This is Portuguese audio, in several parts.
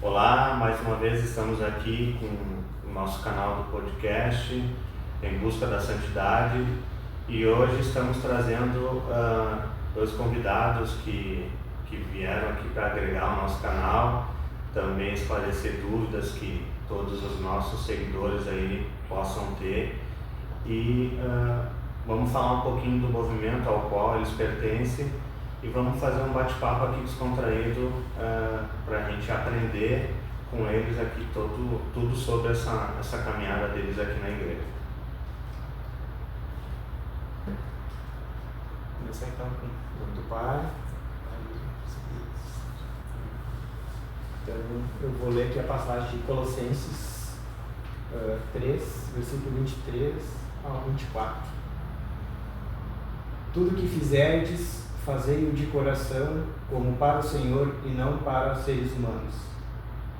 Olá, mais uma vez estamos aqui com o nosso canal do podcast Em Busca da Santidade, e hoje estamos trazendo dois convidados que vieram aqui para agregar ao nosso canal, também esclarecer dúvidas que todos os nossos seguidores aí possam ter, e vamos falar um pouquinho do movimento ao qual eles pertencem e vamos fazer um bate-papo aqui descontraído para a gente aprender com eles aqui tudo sobre essa caminhada deles aqui na igreja. Começar então com o nome do Pai. Então eu vou ler aqui a passagem de Colossenses 3, versículo 23 ao 24. Tudo que fizerdes, fazei-o de coração, como para o Senhor e não para os seres humanos,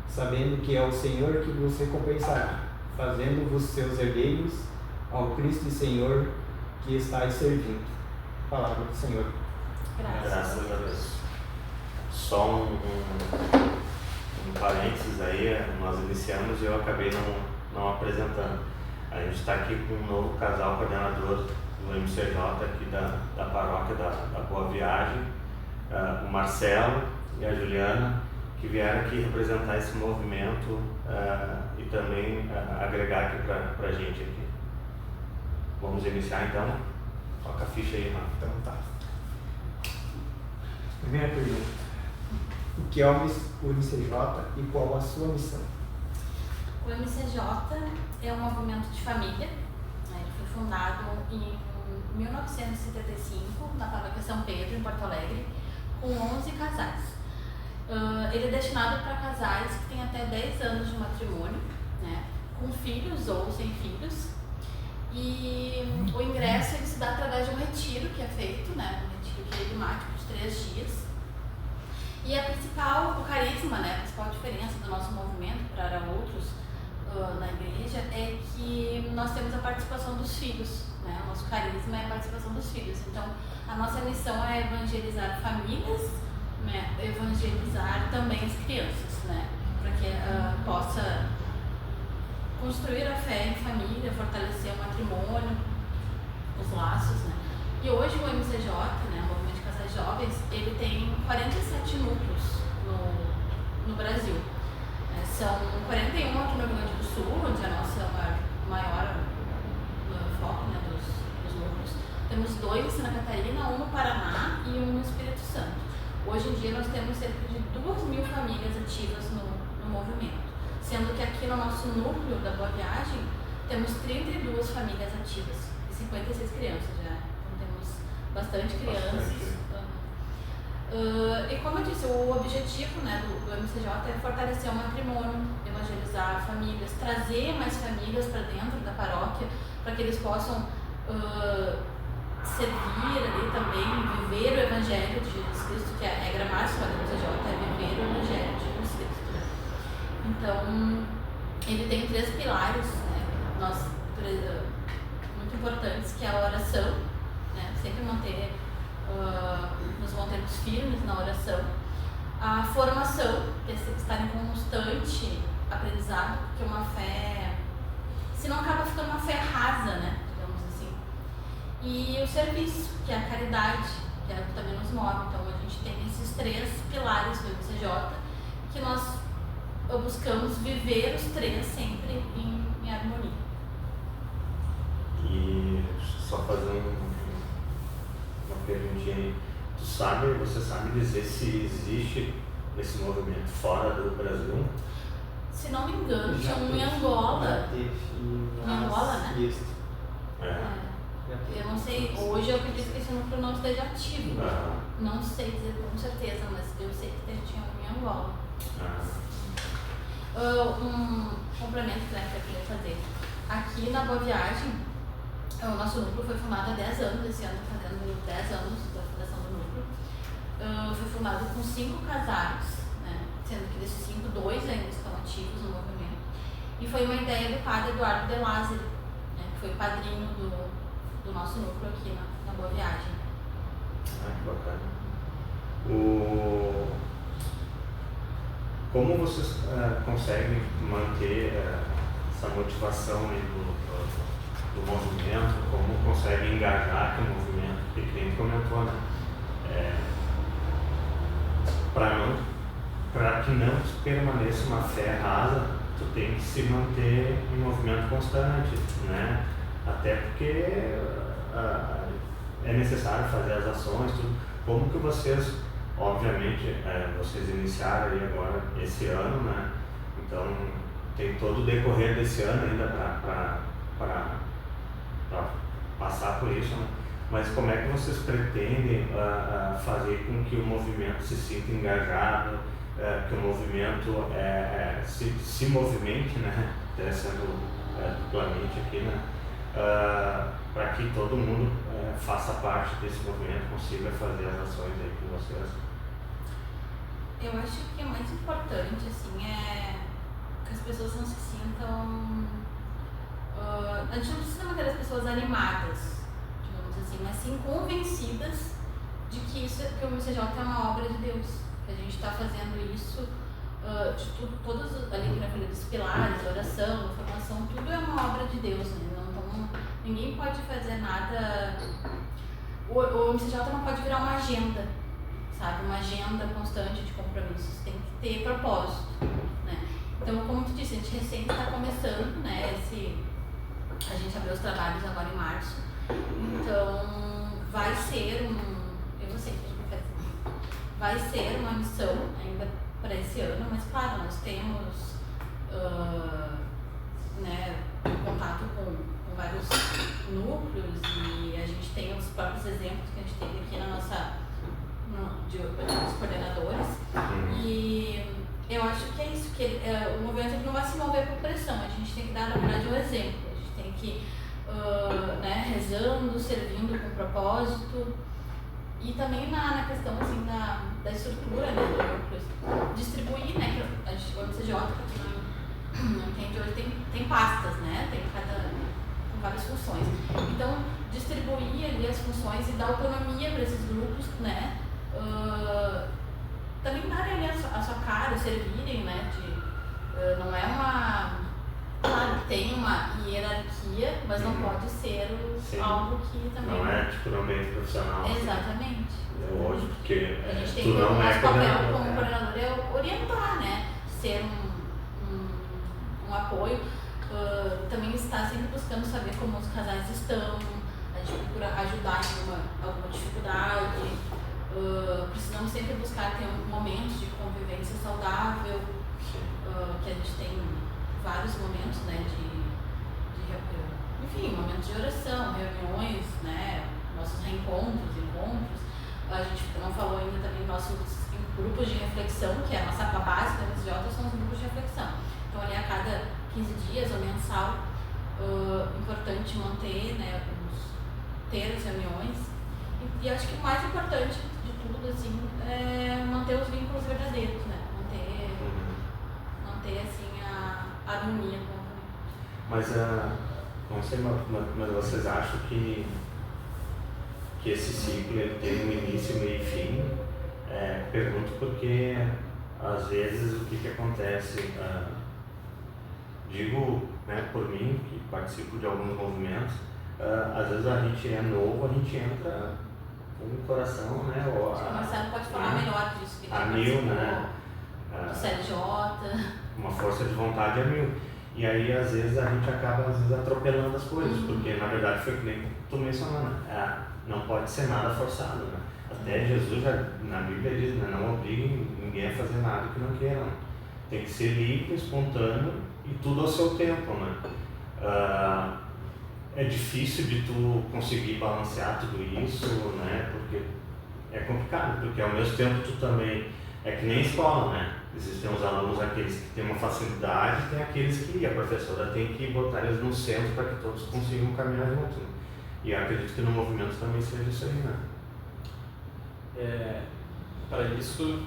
sabendo que é o Senhor que vos recompensará, fazendo-vos seus herdeiros ao Cristo e Senhor que estáis servindo. Palavra do Senhor. Graças a Deus. Só um parênteses aí, nós iniciamos e eu acabei não apresentando. A gente está aqui com um novo casal coordenador do MCJ aqui da paróquia da Boa Viagem, o Marcelo e a Juliana, que vieram aqui representar esse movimento e também agregar aqui para a gente aqui. Vamos iniciar então? Toca a ficha aí, Rafa. Então tá. Primeira pergunta. O que é o MCJ e qual a sua missão? O MCJ é um movimento de família, né? Ele foi fundado em 1975 na paróquia São Pedro, em Porto Alegre, com 11 casais. Ele é destinado para casais que têm até 10 anos de matrimônio, né? Com filhos ou sem filhos. E o ingresso ele se dá através de um retiro que é feito, né? Um retiro querigmático de 3 dias. E o carisma, né? A principal diferença do nosso movimento para outros na igreja é que nós temos a participação dos filhos, né? O nosso carisma é a participação dos filhos. Então, a nossa missão é evangelizar famílias, né? Evangelizar também as crianças, né? Para que possa construir a fé em família, fortalecer o matrimônio, os laços, né? E hoje o MCJ, né, o Movimento de Casais Jovens, ele tem 47 núcleos no Brasil. São 41 aqui no Rio Grande do Sul, onde é a nossa maior foco, né, dos núcleos. Temos 2 em Santa Catarina, 1 no Paraná e 1 no Espírito Santo. Hoje em dia nós temos cerca de 2.000 famílias ativas no movimento. Sendo que aqui no nosso núcleo da Boa Viagem temos 32 famílias ativas e 56 crianças já. Então temos bastante crianças. E como eu disse, o objetivo, né, do MCJ é fortalecer o matrimônio, evangelizar famílias, trazer mais famílias para dentro da paróquia, para que eles possam servir ali também, viver o Evangelho de Jesus Cristo, que é a regra máxima do MCJ, é viver o Evangelho de Jesus Cristo. Então, ele tem 3 pilares, né, muito importantes, que é a oração, né, sempre nos mantermos firmes na oração, a formação, que é estar em constante aprendizado, porque uma fé, senão acaba ficando uma fé rasa, né, digamos assim, e o serviço, que é a caridade, que é o que também nos move. Então, a gente tem esses 3 pilares do MCJ, que nós buscamos viver os 3 sempre em harmonia. E só fazendo uma perguntinha aí, você sabe dizer se existe esse movimento fora do Brasil? Se não me engano, tinha um em Angola. Em Angola, né? Isso. Eu não sei, hoje eu acredito que esse núcleo não esteja ativo. Não sei dizer com certeza, mas eu sei que tinha um em Angola. Um complemento, né, que eu queria fazer. Aqui na Boa Viagem, o nosso núcleo foi fundado há 10 anos, esse ano fazendo 10 anos da fundação do núcleo. Foi fundado com 5 casais, né, sendo que desses 5, 2 ainda estão ativos no movimento. E foi uma ideia do padre Eduardo de Lázari, né, que foi padrinho do nosso núcleo aqui na Boa Viagem. Que bacana. como vocês conseguem manter essa motivação aí do movimento, como conseguem engajar com o movimento, porque o cliente comentou, né? Para que não permaneça uma fé rasa, tu tem que se manter em movimento constante, né? Até porque é necessário fazer as ações, tudo. Como que vocês, obviamente, vocês iniciaram aí agora esse ano, né? Então tem todo o decorrer desse ano ainda para passar por isso, né? Mas como é que vocês pretendem fazer com que o movimento se sinta engajado, que o movimento se movimente, né? Até sendo duplamente aqui, né? Para que todo mundo faça parte desse movimento, consiga fazer as ações aí com vocês? Eu acho que o mais importante, assim, é que as pessoas não se sintam... a gente não precisa manter as pessoas animadas, digamos assim, mas sim convencidas de que que o MCJ é uma obra de Deus, que a gente está fazendo isso, de tudo, todos ali que eu falei dos pilares, a oração, a formação, tudo é uma obra de Deus, né? Ninguém pode fazer nada. O MCJ não pode virar uma agenda, sabe? Uma agenda constante de compromissos. Tem que ter propósito, né? Então, como tu disse, a gente recém está começando, né? A gente abriu os trabalhos agora em março. Então, vai ser eu não sei o que a gente vai fazer. Vai ser uma missão ainda para esse ano, mas claro, nós temos contato com vários núcleos e a gente tem os próprios exemplos que a gente teve aqui na nossa de coordenadores. E eu acho que é isso, que o movimento ele não vai se mover por pressão, a gente tem que dar, na verdade, um exemplo, a gente tem que rezando, servindo com propósito. E também na questão assim, da estrutura, né, do núcleo, distribuir, né, que a gente, o MCJ, para quem não entende, hoje tem pastas, né, tem com várias funções. Então, distribuir ali as funções e dar autonomia para esses grupos, né, também darem ali a sua cara, servirem, né, não é uma... Claro, tem uma hierarquia, mas não pode ser algo que também... Não é tipo no ambiente profissional. Exatamente. É lógico, porque a gente tem tu não é papel como coordenador é orientar, né? Ser um apoio. Também está sempre buscando saber como os casais estão, a gente procura ajudar em alguma dificuldade. Precisamos sempre buscar ter momentos de convivência saudável, que a gente tem vários momentos, né, enfim, momentos de oração, reuniões, né, nossos reencontros, encontros. A gente não falou ainda também nossos grupos de reflexão, que é a nossa base da MSJ, são os grupos de reflexão. Então, ali a cada 15 dias ou mensal, importante manter, né, ter as reuniões. E acho que o mais importante de tudo, assim, é manter os vínculos verdadeiros, né, manter assim, a harmonia com a Mas, não sei, mas vocês acham que esse ciclo ele tem um início, meio e fim? Pergunto porque, às vezes, o que acontece, digo, né, por mim, que participo de alguns movimentos, às vezes a gente é novo, a gente entra com o coração, né? O Marcelo pode falar melhor disso. A mil, né? Do CLJ. Uma força de vontade a mil. E aí, às vezes, a gente acaba atropelando as coisas, porque, na verdade, foi que nem tu mencionou, né? Não pode ser nada forçado, né? Até Jesus, na Bíblia, diz, né? Não obrigue ninguém a fazer nada que não queira, né? Tem que ser livre, espontâneo e tudo ao seu tempo, né? É difícil de tu conseguir balancear tudo isso, né? Porque é complicado, porque ao mesmo tempo tu também... É que nem escola, né? Existem os alunos, aqueles que têm uma facilidade, e tem aqueles que a professora tem que botar eles no centro para que todos consigam caminhar juntos, né? E eu acredito que no movimento também seja isso aí, né? Para isso,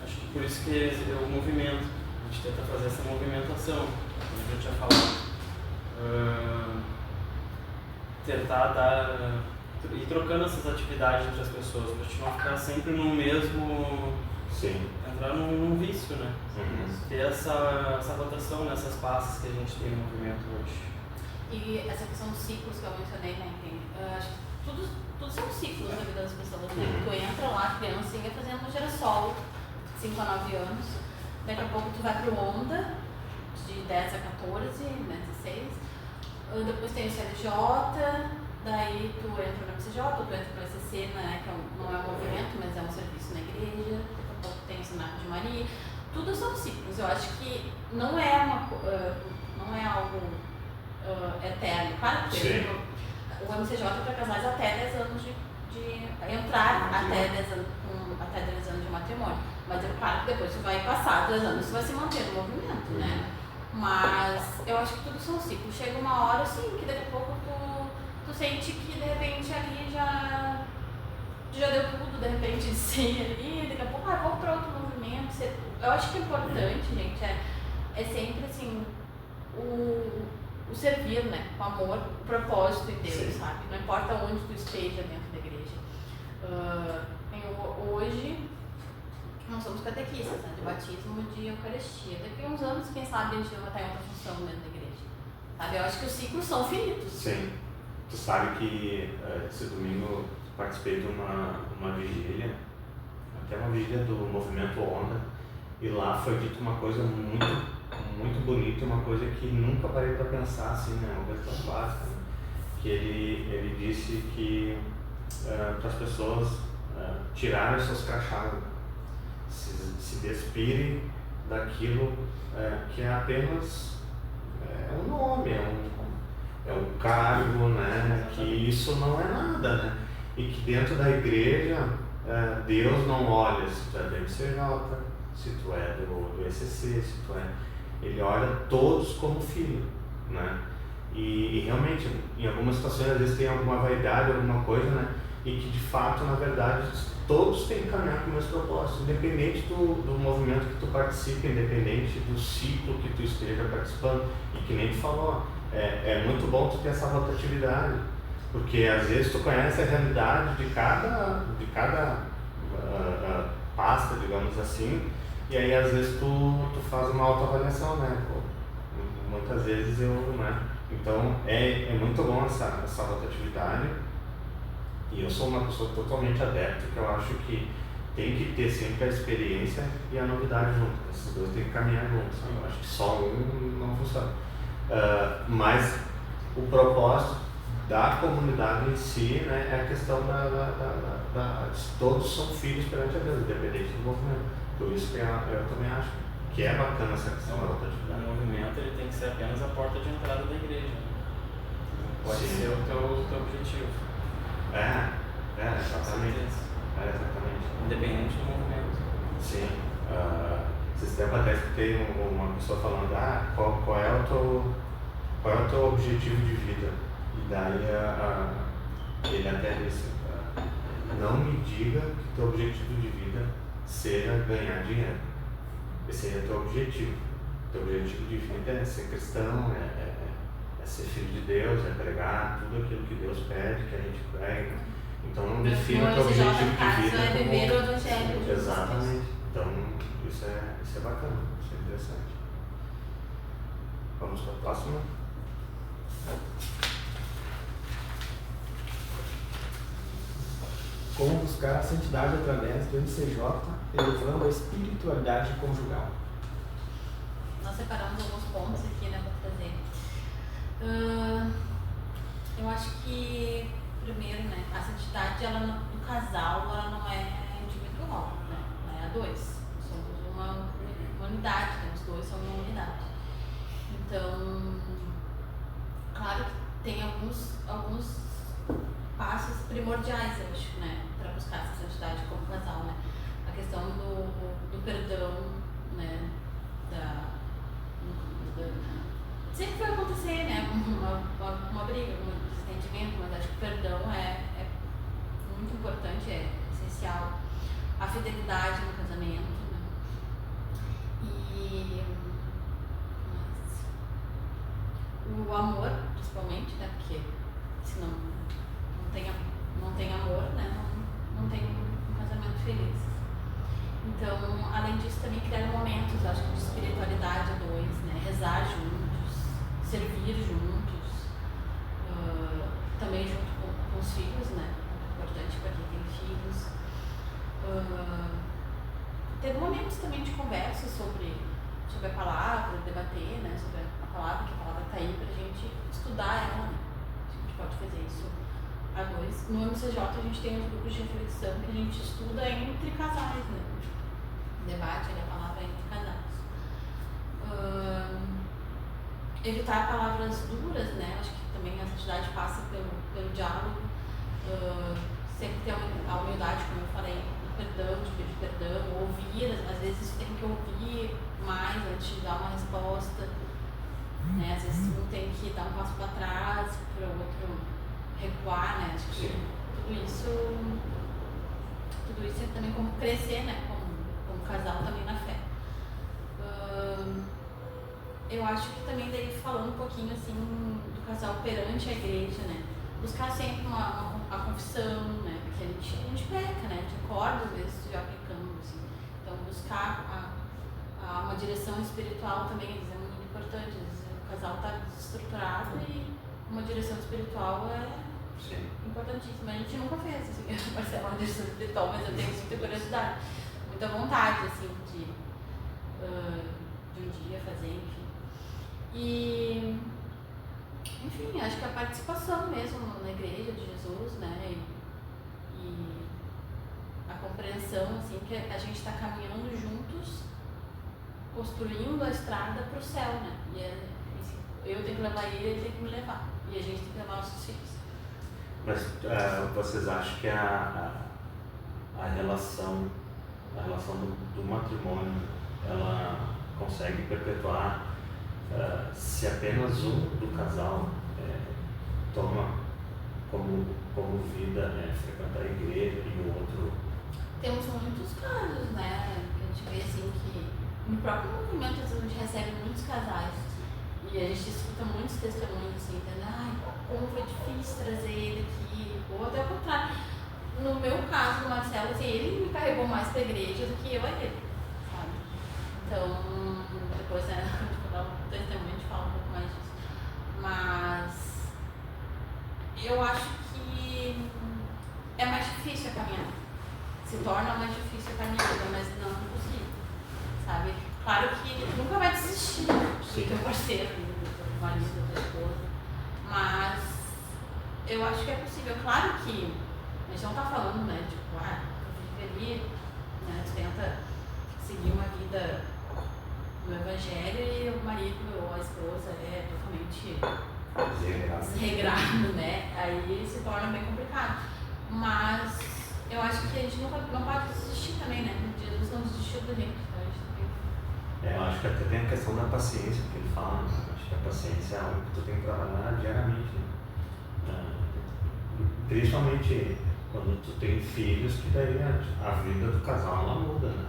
acho que por isso que é o movimento. A gente tenta fazer essa movimentação, como a gente já falou. Tentar ir trocando essas atividades entre as pessoas, para a gente não ficar sempre no mesmo Sim. entrar num vício, né? Uhum. Ter essa rotação nessas passes que a gente tem no movimento hoje. E essa questão dos ciclos que eu mencionei, né? Acho que tudo são ciclos na vida das pessoas, né? Tu entra lá, criancinha, fazendo girassol, 5 a 9 anos. Daqui a pouco tu vai pro onda, de 10 a 14, né? 16. Depois tem o CLJ, daí tu entra no MCJ, tu entra no ECC, né? Que não é um movimento, mas é um serviço na igreja. Daqui a pouco tem o Cenáculo de Maria. Tudo são ciclos. Eu acho que não é algo eterno. Claro que o MCJ é para casais até 10 anos de entrar até 10 anos de matrimônio. Mas é claro que depois tu vai passar 2 anos, tu vai se manter no movimento, né? Mas eu acho que tudo são ciclos. Chega uma hora, assim, que daqui a pouco tu sente que de repente ali já deu tudo, de repente, sim, ali, daqui a pouco, vou para outro movimento. Eu acho que o importante, gente, é sempre, assim, o servir, né? O amor, o propósito em Deus, Sim. sabe? Não importa onde tu esteja dentro da igreja. Hoje, nós somos catequistas, né? De batismo, de Eucaristia. Daqui a uns anos, quem sabe, a gente vai estar em outra função dentro da igreja. Sabe? Eu acho que os ciclos são finitos. Sim. Tu sabe que esse domingo participei de uma vigília, até uma vigília do Movimento Onda, e lá foi dito uma coisa muito bonita, uma coisa que nunca parei para pensar, assim, né? Uma coisa tão básica, né? Que ele disse que para as pessoas tirarem seus crachás, se despirem daquilo que é apenas um nome, é um cargo, né? Que isso não é nada, né? E que dentro da igreja Deus não olha se tu é do MCJ, se tu é do ECC, se tu é... Ele olha todos como filho, né? E realmente, em algumas situações, às vezes tem alguma vaidade, alguma coisa, né? E que de fato, na verdade, todos têm que caminhar com o mesmo propósito, independente do movimento que tu participe, independente do ciclo que tu esteja participando. E que nem tu falou, é muito bom tu ter essa rotatividade, porque às vezes tu conhece a realidade de cada pasta, digamos assim, e aí às vezes tu faz uma autoavaliação, né? Muitas vezes né? Então é muito bom essa rotatividade, e eu sou uma pessoa totalmente adepta, que eu acho que tem que ter sempre a experiência e a novidade junto. Esses dois têm que caminhar juntos. Eu acho que só um não funciona. Mas o propósito da comunidade em si, né, é a questão todos são filhos perante a Deus, independente do movimento. Por isso que eu também acho que é bacana essa questão da rotatividade. O movimento ele tem que ser apenas a porta de entrada da igreja, né? Pode Sim. ser o teu objetivo. Exatamente. Exatamente. Independente do movimento. Sim. Esses tempos até escutei uma pessoa falando, qual é o teu objetivo de vida? E daí ele até disse, não me diga que teu objetivo de vida seja ganhar dinheiro. Esse é o teu objetivo. Teu objetivo de vida é ser cristão, é ser filho de Deus, é pregar tudo aquilo que Deus pede, que a gente prega. Então não defina o teu objetivo de vida é viver como... o evangelho. Exatamente. Então isso é bacana, isso é interessante. Vamos para a próxima. Como buscar a santidade através do MCJ, elevando a espiritualidade conjugal. Nós separamos alguns pontos aqui, né, para trazer. Eu acho que, primeiro, né, a santidade do casal, ela não é individual, né, ela é a dois. Somos uma unidade, né, os dois são uma unidade. Então, claro que tem alguns passos primordiais, eu acho, né, para buscar essa santidade como casal, né. A questão do perdão, né, sempre vai acontecer, né, uma briga, um desentendimento, mas acho que o perdão é muito importante, é essencial. A fidelidade no casamento, né, e o amor, principalmente, né, porque senão não tem amor, né, não tem um casamento feliz. Então, além disso, também criar momentos, acho que de espiritualidade a dois, né? Rezar juntos, servir juntos, também junto com os filhos, né? Importante para quem tem filhos. Ter momentos também de conversa sobre a palavra, debater, né? Sobre a palavra, que a palavra está aí para a gente estudar ela, né? A gente pode fazer isso a dois. No MCJ a gente tem uns grupos de reflexão que a gente estuda entre casais, né? Debate a palavra entre casais. Evitar palavras duras, né? Acho que também a santidade passa pelo diálogo. Sempre ter a humildade, como eu falei, do perdão, de pedir perdão, ouvir, às vezes tem que ouvir mais antes de dar uma resposta, né? Às vezes um tem que dar um passo para trás para o outro recuar, né? Acho que tudo isso é também como crescer, né? Como casal também na fé. Eu acho que também daí falando um pouquinho assim do casal perante a igreja, né? Buscar sempre a confissão, né? Porque a gente peca, né? A gente acorda às vezes já pecando, assim. Então buscar uma direção espiritual também, às vezes é muito importante. Às vezes o casal está desestruturado e uma direção espiritual é importantíssima. A gente nunca fez, assim, Marcelo, uma direção espiritual, mas eu tenho muita curiosidade, muita vontade, assim, de um dia fazer, enfim. E, enfim, acho que a participação mesmo na igreja de Jesus, né, e a compreensão, assim, que a gente está caminhando juntos, construindo a estrada para o céu, né, e assim, eu tenho que levar ele tem que me levar, e a gente tem que levar nossos filhos. Mas vocês acham que a relação do matrimônio, ela consegue perpetuar se apenas um do casal toma como vida frequentar a igreja e o outro? Temos muitos casos, né? A gente vê assim que no próprio movimento a gente recebe muitos casais e a gente escuta muitos testemunhos assim, entendendo, como foi difícil trazer ele aqui, ou até o contrário. No meu caso, do Marcelo, assim, ele me carregou mais para a igreja do que eu a ele, sabe? Então, depois, né, quando eu o testemunho, a gente fala um pouco mais disso. Mas eu acho que é mais difícil a caminhada. Se torna mais difícil a caminhada, mas não é impossível, sabe? Claro que nunca vai desistir do teu parceiro, do marido, da esposa, mas eu acho que é possível. Claro que a gente não está falando, né, tipo, tu vive ali, né, tu tenta seguir uma vida no evangelho e o marido ou a esposa é totalmente desregrado, né, aí se torna bem complicado. Mas eu acho que a gente não pode desistir também, né, Jesus não desistiu da gente, então a gente tem. Eu acho que até tem a questão da paciência que ele fala, né? Acho que a paciência é algo que tu tem que trabalhar diariamente, né? Principalmente quando tu tem filhos, que daí a vida do casal ela muda, né?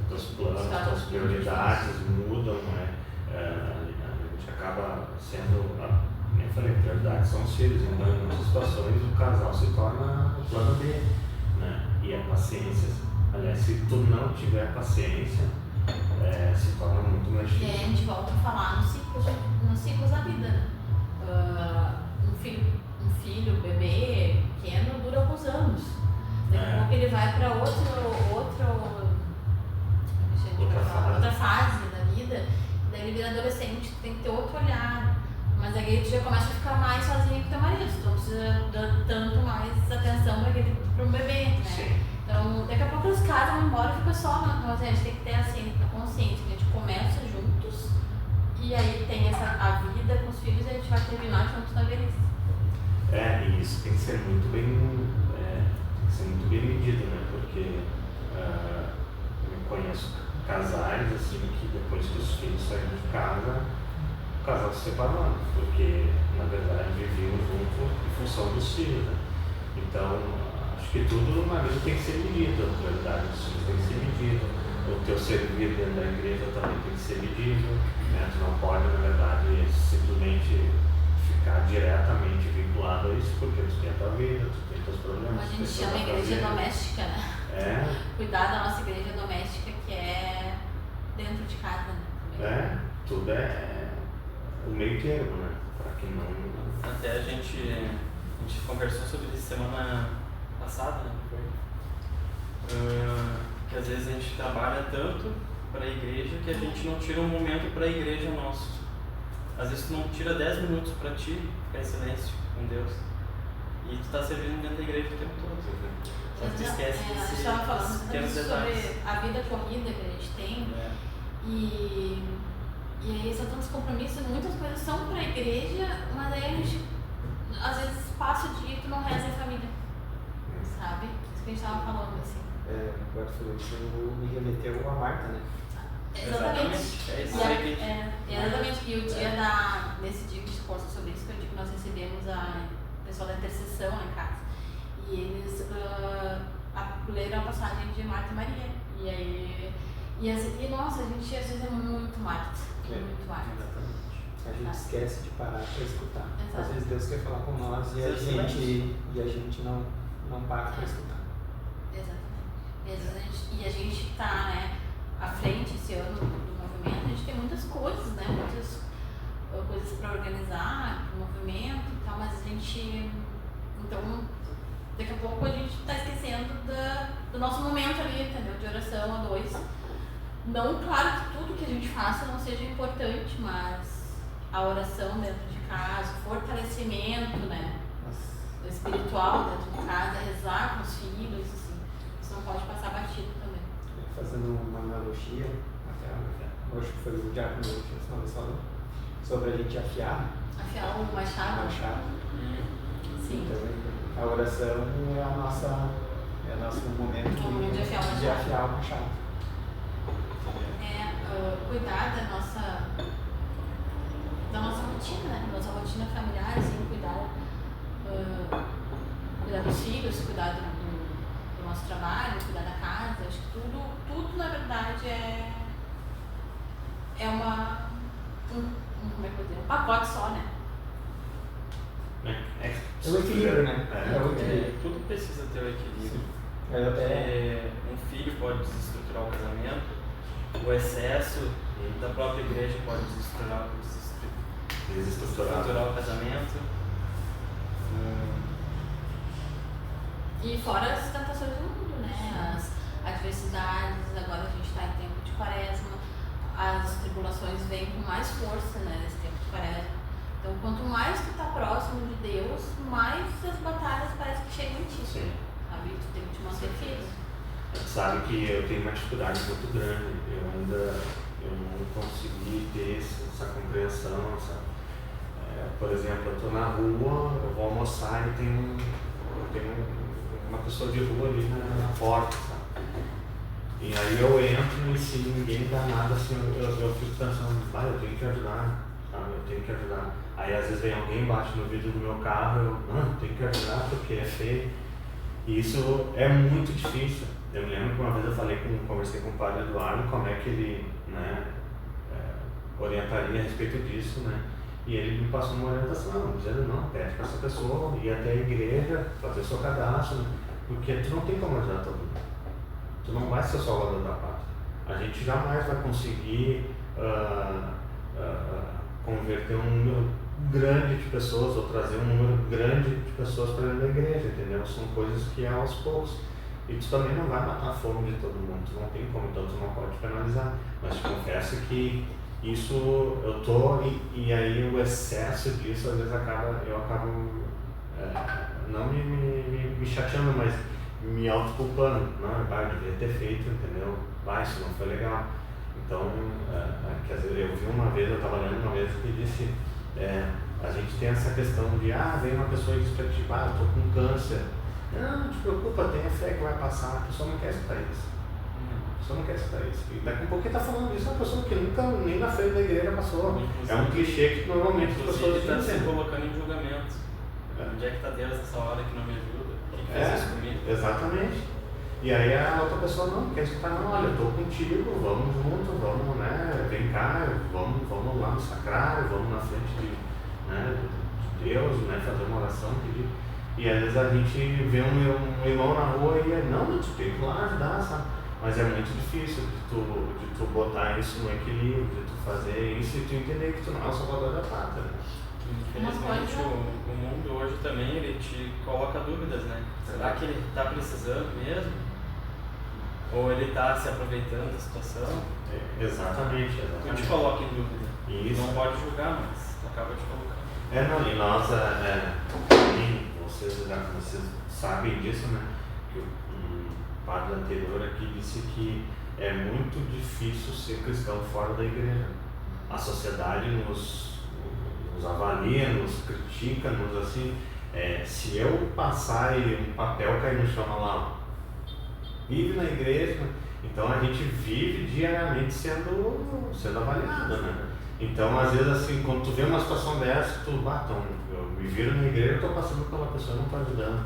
Os planos, as prioridades mudam, né? A gente acaba sendo, como eu falei, prioridades são os filhos, então em muitas situações o casal se torna o plano B, né? E a paciência, aliás, se tu não tiver paciência, se torna muito mais difícil. E aí a gente volta a falar nos ciclos da vida. Um filho, bebê, pequeno, dura alguns anos. Daqui a pouco ele vai para outra fase da vida, daí ele vira adolescente, tem que ter outro olhar. Mas aí tu já começa a ficar mais sozinho com teu marido, tu não precisa dar tanto mais atenção para um bebê, né? Sim. Então, daqui a pouco os casam, vão embora e fica só, a gente tem que ter assim, a consciência que a gente começa juntos e aí tem a vida com os filhos e a gente vai terminar juntos na velhice. E isso tem que ser muito bem medido, né? Porque eu conheço casais assim que depois que os filhos saíram de casa, o casal se separou, porque na verdade viviam junto em função dos filhos, né? Então acho que tudo na vida tem que ser medido, a prioridade dos filhos tem que ser medido, o teu servir dentro da igreja também tem que ser medido, né? Tu não pode na verdade simplesmente ficar diretamente vinculado a isso, porque tu tem a tua vida, tu tem teus problemas. Como a gente chama a igreja doméstica, né? Cuidar da nossa igreja doméstica, que é dentro de casa, né? Também. Tudo é o meio termo, né? Para que não... Até a gente conversou sobre isso semana passada, né? Que às vezes a gente trabalha tanto para a igreja que a gente não tira um momento para a igreja nosso. Às vezes tu não tira 10 minutos para ti, ficar em silêncio com Deus. E tu tá servindo dentro da igreja o tempo todo. Então tu esquece A gente estava falando pequenos sobre detalhes. a vida corrida que a gente tem. E aí são tantos compromissos, muitas coisas são para a igreja, mas aí a gente às vezes passa o dia e tu não reza em família. Sabe? Isso que a gente estava falando, assim. Agora falou isso, me remeteu a Marta, né? Exatamente. É isso E aí. exatamente. E o dia nesse dia que a gente conversa sobre isso, foi o dia que nós recebemos o pessoal da intercessão lá em casa. E eles leram a passagem de Marta e Maria. E aí, nossa, a gente às vezes é muito Marta. Muito Marta. A gente esquece de parar para escutar. Exato. Às vezes Deus quer falar com nós e a gente não para para escutar. Exatamente. E a gente está, né, à frente esse ano do movimento, a gente tem muitas coisas, né, muitas coisas para organizar, o movimento e tal, mas a gente, então, daqui a pouco a gente está esquecendo do nosso momento ali, entendeu, de oração a dois. Não, claro que tudo que a gente faça não seja importante, mas a oração dentro de casa, o fortalecimento, né, o espiritual dentro de casa, rezar com os filhos, assim, isso não pode passar batido também. Fazendo uma analogia, acho que foi o Diácono que nós falou, sobre a gente afiar o machado. Sim. Então, a oração é o nosso momento de afiar o machado. Cuidar da nossa rotina, né? Nossa rotina familiar, assim, cuidar dos filhos, cuidar do nosso trabalho, cuidar da casa. Acho que tudo na verdade é como é que eu digo? Um pacote só, né? É o equilíbrio, né? Tudo precisa ter o equilíbrio. Um filho pode desestruturar o casamento, o excesso da própria igreja pode desestruturar o casamento. E fora as tentações do mundo, né? As adversidades, agora a gente está em tempo de quaresma, as tribulações vêm com mais força, né, nesse tempo de quaresma. Então, quanto mais tu está próximo de Deus, mais as batalhas parece que chegam em ti. Sim. Sabe? Tu tem que te manter firme. Sabe que eu tenho uma dificuldade muito grande, eu não consegui ter essa compreensão, sabe? Por exemplo, eu estou na rua, eu vou almoçar e tem uma pessoa de rua ali na porta, sabe? E aí eu entro e se ninguém dá nada, assim, eu fico pensando, eu tenho que ajudar, sabe? Eu tenho que ajudar. Aí às vezes vem alguém, bate no vidro do meu carro, eu tenho que ajudar porque é feio. E isso é muito difícil. Eu me lembro que uma vez eu conversei com o padre Eduardo como é que ele, né, orientaria a respeito disso, né? E ele me passou uma orientação, dizendo, pede para essa pessoa ir até a igreja, fazer seu cadastro, né? Porque tu não tem como ajudar todo mundo. Tu não vai ser o salvador da pátria. A gente jamais vai conseguir converter um número grande de pessoas ou trazer um número grande de pessoas para dentro da igreja, entendeu? São coisas que é aos poucos. E tu também não vai matar a fome de todo mundo, tu não tem como, então tu não pode penalizar. Mas te confesso que isso eu tô, e aí o excesso disso às vezes eu acabo não me chateando, mas me autoculpando. Não, eu devia ter feito, entendeu? Isso não foi legal. Então, quer dizer, eu vi uma vez, eu estava lendo uma vez que disse, a gente tem essa questão de, vem uma pessoa e diz pra ti, eu tô com câncer. Não te preocupa, tenha fé que vai passar, a pessoa não quer escutar isso. A pessoa não quer escutar isso. E daqui a pouco quem está falando isso é uma pessoa que nunca, nem na frente da igreja passou. É um clichê que normalmente as pessoas estão se colocando em julgamento. Onde é que está Deus nessa hora que não me ajuda? O que fez isso comigo? Exatamente. E aí a outra pessoa não quer escutar, não, olha, eu estou contigo, vamos junto, vamos, né, vem cá, vamos lá no sacrário, vamos na frente de Deus, né, fazer uma oração, pedir. E às vezes a gente vê um irmão na rua e não, tu tem que ir lá ajudar, sabe? Mas é muito difícil de tu botar isso no equilíbrio, de tu fazer isso e tu entender que tu não é o salvador da pátria. Né? Infelizmente o mundo hoje também ele te coloca dúvidas, né? Será que ele está precisando mesmo? Ou ele está se aproveitando da situação? Exatamente. Tu te coloca em dúvida. Isso. Não pode julgar, mas acaba te colocando. Não, e nós, vocês sabem disso, né? Que um padre anterior aqui disse que é muito difícil ser cristão fora da igreja. A sociedade nos avalia, nos critica, assim. Se eu passar e um papel cair no chão lá, vive na igreja, então a gente vive diariamente sendo avaliado, né? Então, às vezes, assim, quando tu vê uma situação dessa, eu me viro na igreja, eu estou passando pela pessoa e não estou ajudando.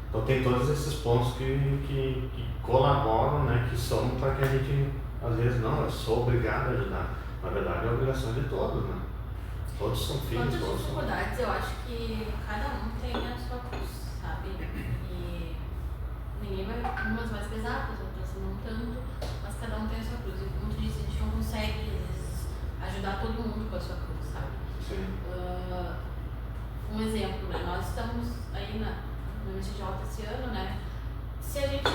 Então, tem todos esses pontos que colaboram, né, que somam para que a gente, às vezes, não, eu sou obrigado a ajudar. Na verdade, é a obrigação de todos, né? Todos são filhos. Quantas dificuldades, eu acho que cada um tem a sua cruz, sabe? E ninguém vai, umas mais pesadas, outras não tanto, mas cada um tem a sua cruz. E como tu disse, a gente não consegue, às vezes, ajudar todo mundo com a sua cruz, sabe? Sim. Um exemplo, né? Nós estamos aí no MCJ esse ano, né? Se a gente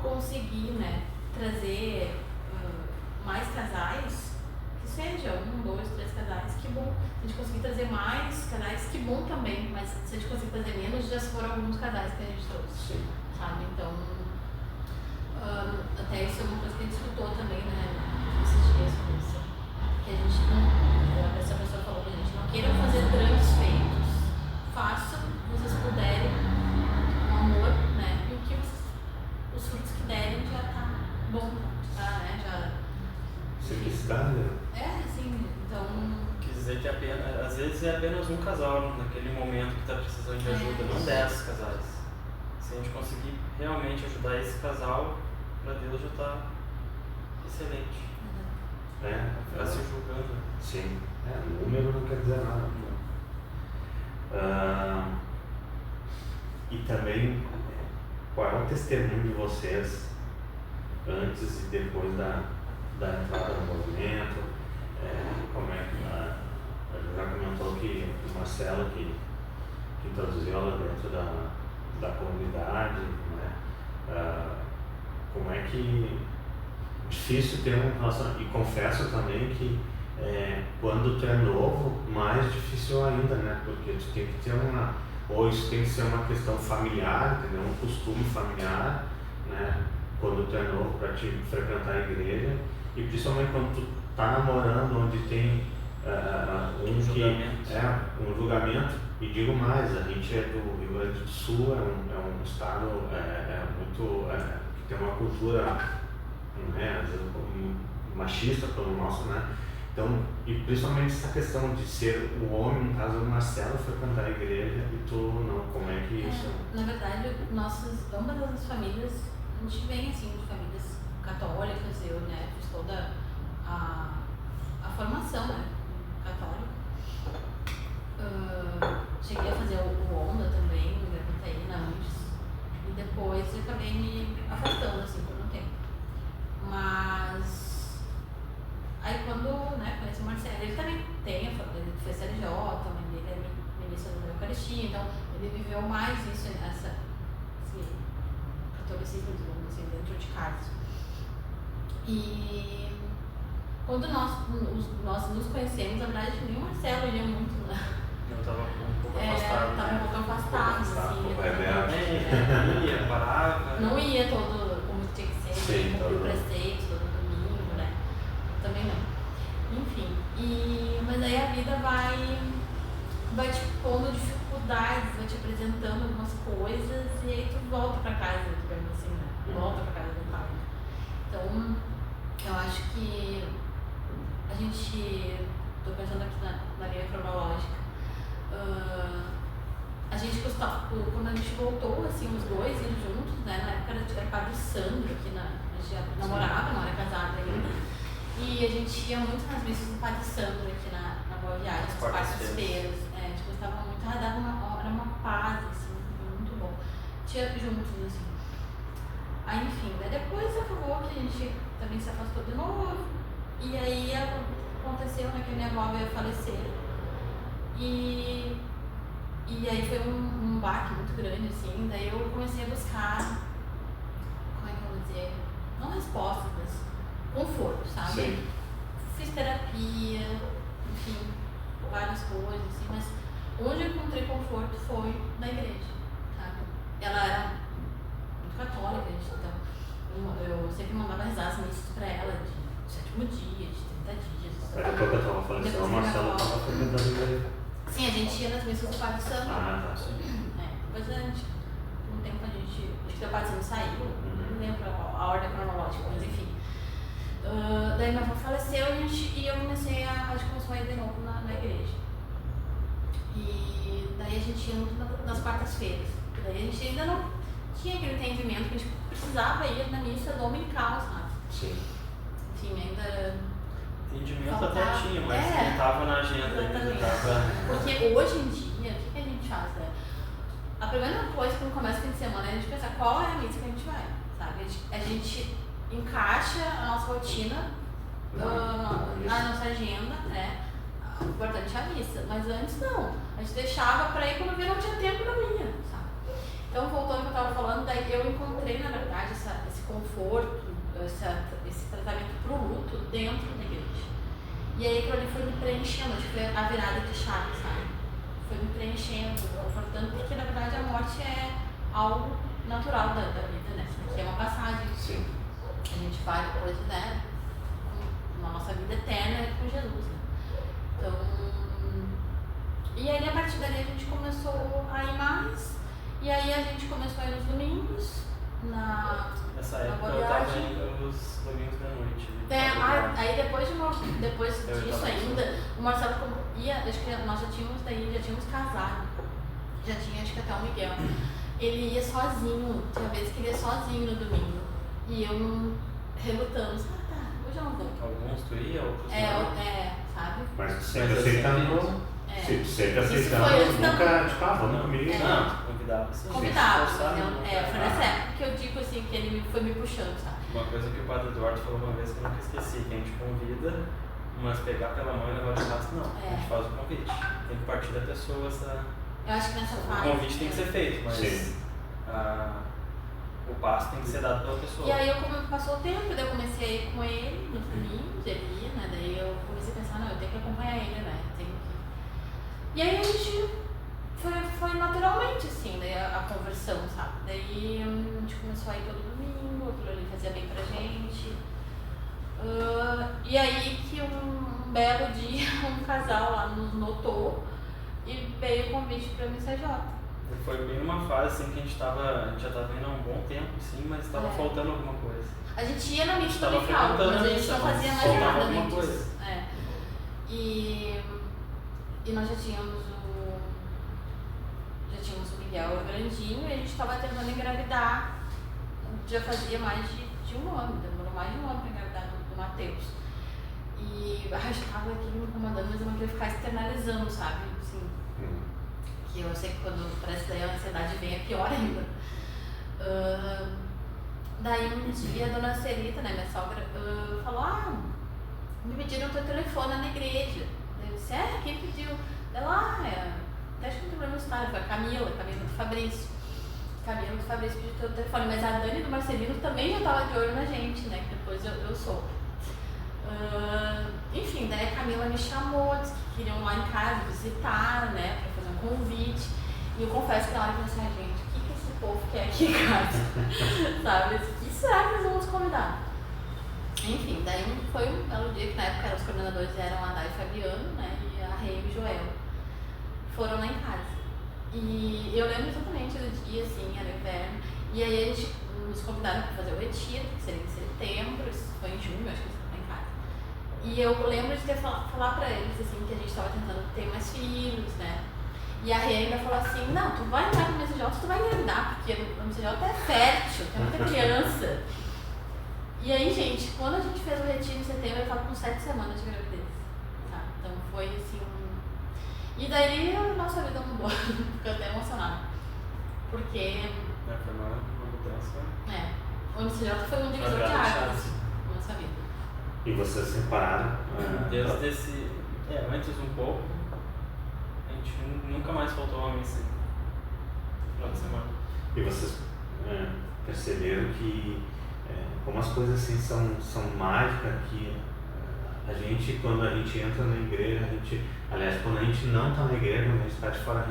conseguir, né, trazer mais casais, que seja 1, 2, 3 casais, que bom. Se a gente conseguir trazer mais casais, que bom também. Mas se a gente conseguir trazer menos, já foram alguns casais que a gente trouxe. Sim. Sabe? Então, até isso é uma coisa que a gente escutou também, né? Esses dias sobre isso. Que a gente não, essa pessoa falou pra gente, não queiram fazer grandes feitos, façam o que vocês puderem, com amor, né? E o que os frutos que derem já tá bom, tá, né? Já. Simplicidade, né? Assim, então. Quer dizer que às vezes é apenas um casal naquele momento que está precisando de ajuda, não 10 casais. Se a gente conseguir realmente ajudar esse casal, para Deus já está excelente. Ficar se julgando. Sim. Número não quer dizer nada. E também, qual é o testemunho de vocês antes e depois da entrada no movimento? Como é que a gente já comentou que o Marcelo que introduziu ela dentro da comunidade, né? Como é que difícil ter um relacionamento, e confesso também que quando tu é novo, mais difícil ainda, né? Porque tu tem que ter ou isso tem que ser uma questão familiar, entendeu? Um costume familiar, né? Quando tu é novo para te frequentar a igreja, e principalmente quando tu tá namorando, onde tem um julgamento, e digo mais, a gente é do Rio Grande do Sul, é um estado muito que tem uma cultura, né, às vezes machista como o nosso, né? Então, e principalmente essa questão de ser o homem, no caso do Marcelo, frequentar a igreja e tu não, como é que isso? Na verdade, ambas as famílias, a gente vem assim de famílias católicas, eu, né, fiz toda a formação, né, católica. Cheguei a fazer o Onda também, me levantei antes, e depois eu acabei me afastando assim por um tempo. Mas aí quando, né, conheci o Marcelo, ele também ele fez CLJ, a mãe dele é ministra da Eucaristia, então ele viveu mais isso, esse catolicismo, digamos assim, dentro de casa. E quando nós nos conhecemos, na verdade, nem o Marcelo ia muito, né? Eu estava um pouco afastado. Estava um pouco afastado, assim. Ia, parava. Não ia todo como tinha que ser, sim, cumprir o preceito todo domingo, né? Também não. Enfim, mas aí a vida vai te pondo dificuldades, vai te apresentando algumas coisas e aí tu volta pra casa, digamos assim, né? Volta pra casa do pai. Então, eu acho que a gente, tô pensando aqui na linha cronológica, a gente quando a gente voltou, assim, os dois indo juntos, né, na época era Padre Sandro, que a gente já namorava, não era casada ainda, e a gente ia muito nas missas do Padre Sandro aqui na Boa Viagem, nas quartas-feiras, a gente gostava muito, era uma paz, assim, muito juntos, assim. Aí, enfim, daí depois acabou que a gente também se afastou de novo. E aí aconteceu, né, que a minha avó veio a falecer. E aí foi um baque muito grande, assim. Daí eu comecei a buscar, como é que eu vou dizer? Não respostas, mas conforto, sabe? Sim. Fiz terapia, enfim, várias coisas, assim, mas onde eu encontrei conforto foi na igreja, sabe? Ela era muito católica, então eu sempre mandava rezar as missas pra ela de 7º dia, de 30 dias. Aí depois que eu tava falecendo, o Marcelo tava frequentando a igreja. Sim, a gente ia nas missas do Padre Santo. Ah, tá, sim. Depois a gente, um tempo a gente, acho que o Padre Santo saiu, não lembro a ordem cronológica, mas enfim. Daí minha avó faleceu e eu comecei a ir de novo na igreja. E daí a gente ia muito nas quartas-feiras. Daí a gente ainda não tinha aquele entendimento que a gente precisava ir na missa dominical, sabe? Sim. Enfim, ainda... Entendimento até tinha, mas não estava na agenda. Porque hoje em dia, o que a gente faz, né? A primeira coisa quando começa o fim de semana é a gente pensar qual é a missa que a gente vai, sabe? A gente encaixa a nossa rotina, a nossa agenda, né? O importante é a missa, mas antes não. A gente deixava pra ir quando via não tinha tempo, não ia, sabe? Então, voltando ao que eu estava falando, daí eu encontrei, na verdade, esse conforto, esse tratamento pro luto dentro da igreja. E aí aquilo ali foi me preenchendo, acho que foi a virada de chave, sabe? Foi me preenchendo, confortando, porque na verdade a morte é algo natural da vida, né? Que é uma passagem. Sim. A gente vai depois, né? Na nossa vida eterna com Jesus, né? Então... E aí a partir dali a gente começou a ir mais, e aí a gente começou a ir nos domingos, Nessa época eu estava indo nos domingos da noite. Aí depois disso ainda, o Marcelo ia, acho que nós já tínhamos casado, já tinha acho que até o Miguel. Ele ia sozinho, tinha vezes que ele ia sozinho no domingo. E eu relutando, hoje eu não vou. Alguns tu ia, outros não. Sabe? Mas sempre aceitando. Sempre aceitando, nunca vamos comigo. Não, convidava sim. Convidava, foi nessa época que eu digo assim, que ele foi me puxando, sabe? Uma coisa que o Padre Eduardo falou uma vez que eu nunca esqueci, que a gente convida, mas pegar pela mão e levar de braço, não. A gente faz o convite. Tem que partir da pessoa essa... Eu acho que nessa fase... O convite tem que ser feito, mas o passo tem que ser dado pela pessoa. E aí como passou o tempo, daí eu comecei a ir com ele nos domingos, ele ia, né? Daí eu comecei a pensar, não, eu tenho que acompanhar ele, né? E aí a gente foi naturalmente assim, daí a conversão, sabe? Daí a gente começou a ir todo domingo, aquilo ali fazia bem pra gente. E aí que um belo dia um casal lá nos notou e veio o convite pra MCJ. Foi bem uma fase assim que a gente já estava indo há um bom tempo, sim, mas estava faltando alguma coisa. A gente ia na missa dominical, mas a gente não fazia mais nada além disso. E nós já tínhamos o Miguel grandinho e a gente estava tentando engravidar. Já fazia mais de um ano, demorou mais de um ano para engravidar do Matheus. E já estava aqui me incomodando, mas eu não queria ficar externalizando, sabe? Assim, que eu sei que quando parece que a ansiedade vem é pior ainda. Daí um dia a dona Celita, né, minha sogra, falou, me pediram o teu telefone na igreja. Eu disse, quem pediu? Ela, até acho que não tem problema isso nada, foi a Camila do Fabrício. Camila do Fabrício pediu o teu telefone, mas a Dani do Marcelino também já estava de olho na gente, né, que depois eu soube. Enfim, daí a Camila me chamou, disse que queriam lá em casa visitar, né, pra fazer um convite. E eu confesso que na hora eu pensei, gente, o que esse povo quer aqui em casa? Sabe? O que será que eles vão nos convidar? Enfim, daí foi um belo dia que na época os coordenadores eram a Dai e Fabiano, né, e a Rei e o Joel. Foram lá em casa. E eu lembro exatamente do dia, assim, era inverno. E aí a gente nos convidaram para fazer o retiro, que seria em setembro, isso foi em junho, acho que eles foram em casa. E eu lembro de ter falar para eles, assim, que a gente estava tentando ter mais filhos, né. E a Rei ainda falou assim, não, tu vai entrar no MCJ, tu vai engravidar, porque o MCJ é fértil, tem muita criança. E aí, gente, quando a gente fez o retiro em setembro, eu estava com 7 semanas de gravidez. Tá? Então foi assim E daí a nossa vida mudou. Fiquei até emocionada. Porque Foi uma mudança. O MCJ foi um divisor de águas na nossa vida. E vocês se separaram? Desde esse. Antes um pouco, a gente nunca mais faltou uma missa no final de semana. E vocês perceberam que como as coisas assim são mágicas, que a gente, quando a gente entra na igreja, aliás, quando a gente não está na igreja, quando a gente está de fora,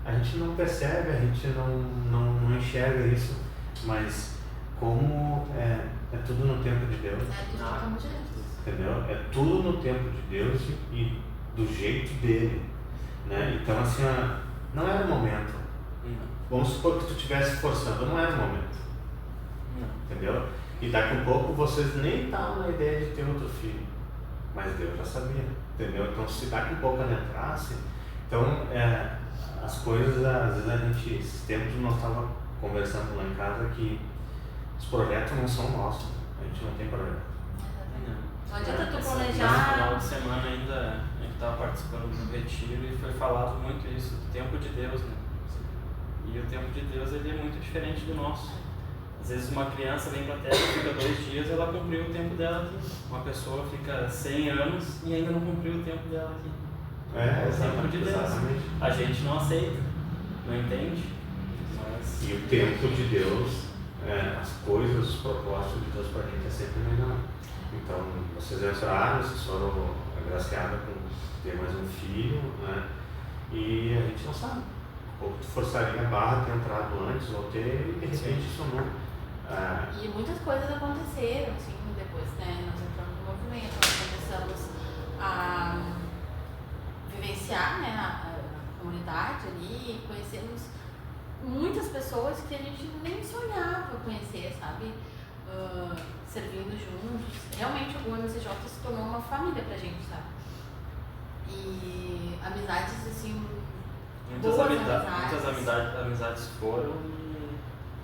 a gente não percebe, a gente não enxerga isso, mas como é tudo no tempo de Deus. Tudo no tempo de Deus. Entendeu? É tudo no tempo de Deus e do jeito dele, né? Então assim, não era o momento. Vamos supor que tu estivesse forçando, não era o momento. Entendeu? E daqui a pouco vocês nem estavam na ideia de ter outro filho, mas Deus já sabia, entendeu? Então se daqui a pouco ela entrasse, então as coisas, às vezes esses tempos nós estávamos conversando lá em casa que os projetos não são nossos, a gente não tem projeto. Não adianta tu No planejar. final de semana ainda a gente estava participando do retiro e foi falado muito isso, do tempo de Deus, né? E o tempo de Deus ele é muito diferente do nosso. Às vezes uma criança vem para a Terra, fica 2 dias e ela cumpriu o tempo dela aqui. Uma pessoa fica 100 anos e ainda não cumpriu o tempo dela aqui. É o tempo de Deus. Exatamente. A gente não aceita, não entende. Mas... E o tempo de Deus, as coisas, os propósitos de Deus para a gente é sempre melhor. Então, vocês entraram, vocês foram agraciados com ter mais um filho, né? E a gente não sabe. Ou tu forçaria a barra ter entrado antes, ou ter, e de repente isso não. E muitas coisas aconteceram, assim, depois, né? Nós entramos no movimento, nós começamos a vivenciar, né, a comunidade ali, conhecemos muitas pessoas que a gente nem sonhava conhecer, sabe? Servindo juntos. Realmente o MCJ se tornou uma família pra gente, sabe? E amizades, assim, muitas amizades foram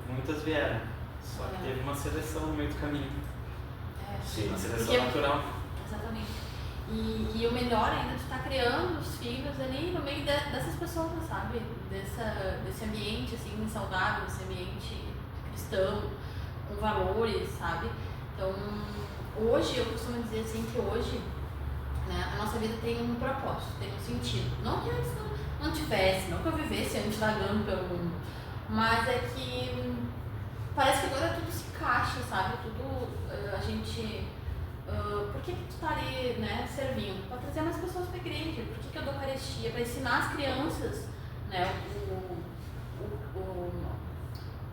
e muitas vieram. Só que teve uma seleção no meio do caminho. Sim, uma seleção natural. Exatamente. E o melhor ainda de estar criando os filhos ali no meio dessas pessoas, sabe? Desse ambiente assim, saudável, desse ambiente cristão, com valores, sabe? Então, hoje, eu costumo dizer assim que hoje, né, a nossa vida tem um propósito, tem um sentido. Não que antes não tivesse, não que eu vivesse antes vagando pelo mundo, mas é que parece que agora tudo se encaixa, sabe? Tudo, a gente... por que tu tá ali, né, servindo? Para trazer mais pessoas para a igreja. Por que eu dou Eucaristia? Para ensinar as crianças, né,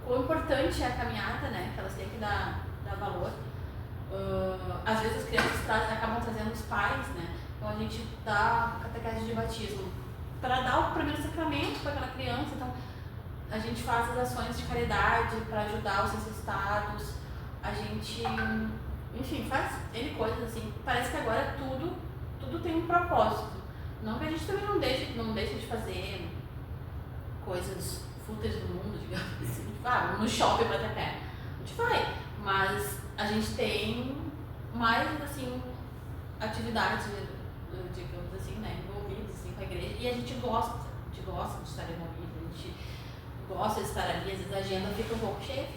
quão importante é a caminhada, né, que elas têm que dar valor. Às vezes as crianças acabam trazendo os pais, né, então a gente dá catequese de batismo para dar o primeiro sacramento para aquela criança. Então a gente faz as ações de caridade para ajudar os necessitados, a gente, enfim, faz N coisas assim. Parece que agora tudo tem um propósito. Não que a gente também não deixe de fazer coisas fúteis do mundo, digamos assim. No shopping bater pé. A gente vai, mas a gente tem mais, assim, atividades, digamos assim, né, envolvidas assim, com a igreja. E a gente gosta de estar envolvido, a gente gosta de estar ali. Às vezes a agenda fica um pouco cheia,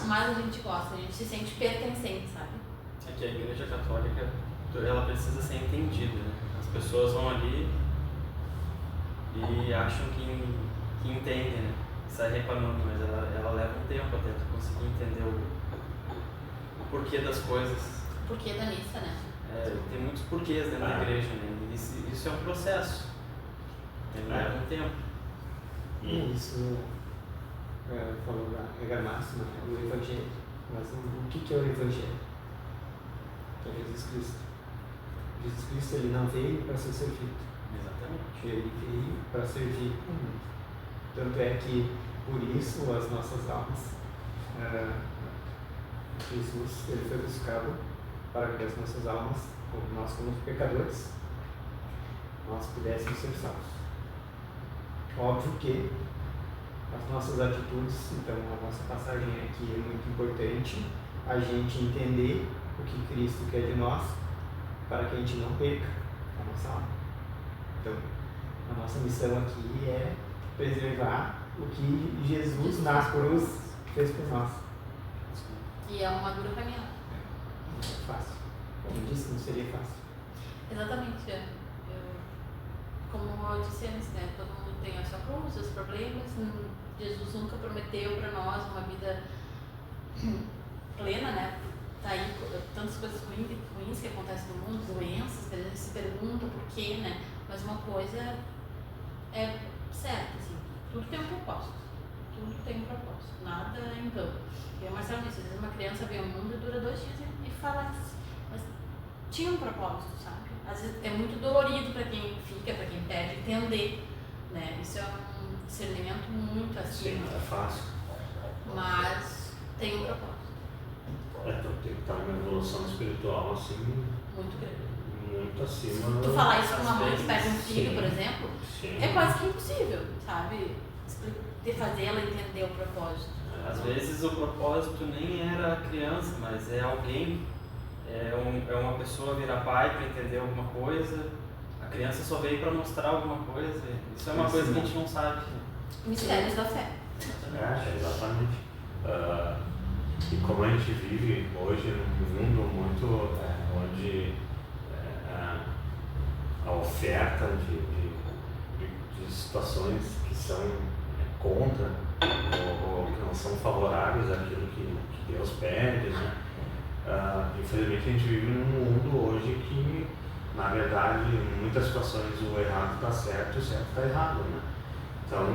mas a gente gosta, a gente se sente pertencente, sabe? É que a Igreja Católica, ela precisa ser entendida, né? As pessoas vão ali e acham que entendem, né? Sai reclamando, mas ela leva um tempo até tu conseguir entender o porquê das coisas. O porquê da missa, né? Tem muitos porquês dentro da igreja, né? E isso é um processo. Ele leva um tempo. E isso falou a regra máxima, né? O Evangelho. Mas o que é o Evangelho? Que é Jesus Cristo. Jesus Cristo, ele não veio para ser servido. Exatamente. Ele veio para servir o mundo. Tanto é que, por isso, as nossas almas, Jesus, ele foi buscado para que as nossas almas, nós como pecadores, nós pudéssemos ser salvos. Óbvio que as nossas atitudes, então a nossa passagem aqui é muito importante, a gente entender o que Cristo quer de nós, para que a gente não perca a nossa alma. Então, a nossa missão aqui é preservar o que Jesus na cruz fez por nós. E é uma dura caminhada. Não é fácil. Como disse, não seria fácil. Exatamente. Como eu disse antes, né? Todo mundo tem a sua cruz, seus problemas. Jesus nunca prometeu para nós uma vida plena, né? Tá aí tantas coisas ruins que acontecem no mundo, doenças, que a gente se pergunta por quê, né? Mas uma coisa é certa, assim, tudo tem um propósito. Tudo tem um propósito. Nada é em vão. E o Marcelo disse, às vezes uma criança vê o mundo e dura 2 dias e falece. Mas tinha um propósito, sabe? Às vezes é muito dolorido para quem fica, para quem perde, entender, né? Isso é um discernimento muito acima. Sim, é fácil. Mas tem um propósito. Tu tem que estar numa evolução espiritual assim, Muito grande. muito acima. Tu falar isso com uma mãe que vezes, perde um filho, sim. por exemplo, Sim. é quase que impossível, sabe? De fazer ela entender o propósito. Às vezes o propósito nem era a criança, mas é alguém, é uma pessoa virar pai para entender alguma coisa. A criança só veio para mostrar alguma coisa. Isso é uma coisa que a gente não sabe. Mistérios da fé. Exatamente. E como a gente vive hoje num mundo muito onde a oferta de situações que são contra ou que não são favoráveis àquilo que Deus pede, né? Infelizmente a gente vive num mundo hoje que, na verdade, em muitas situações o errado está certo e o certo está errado, né? Então,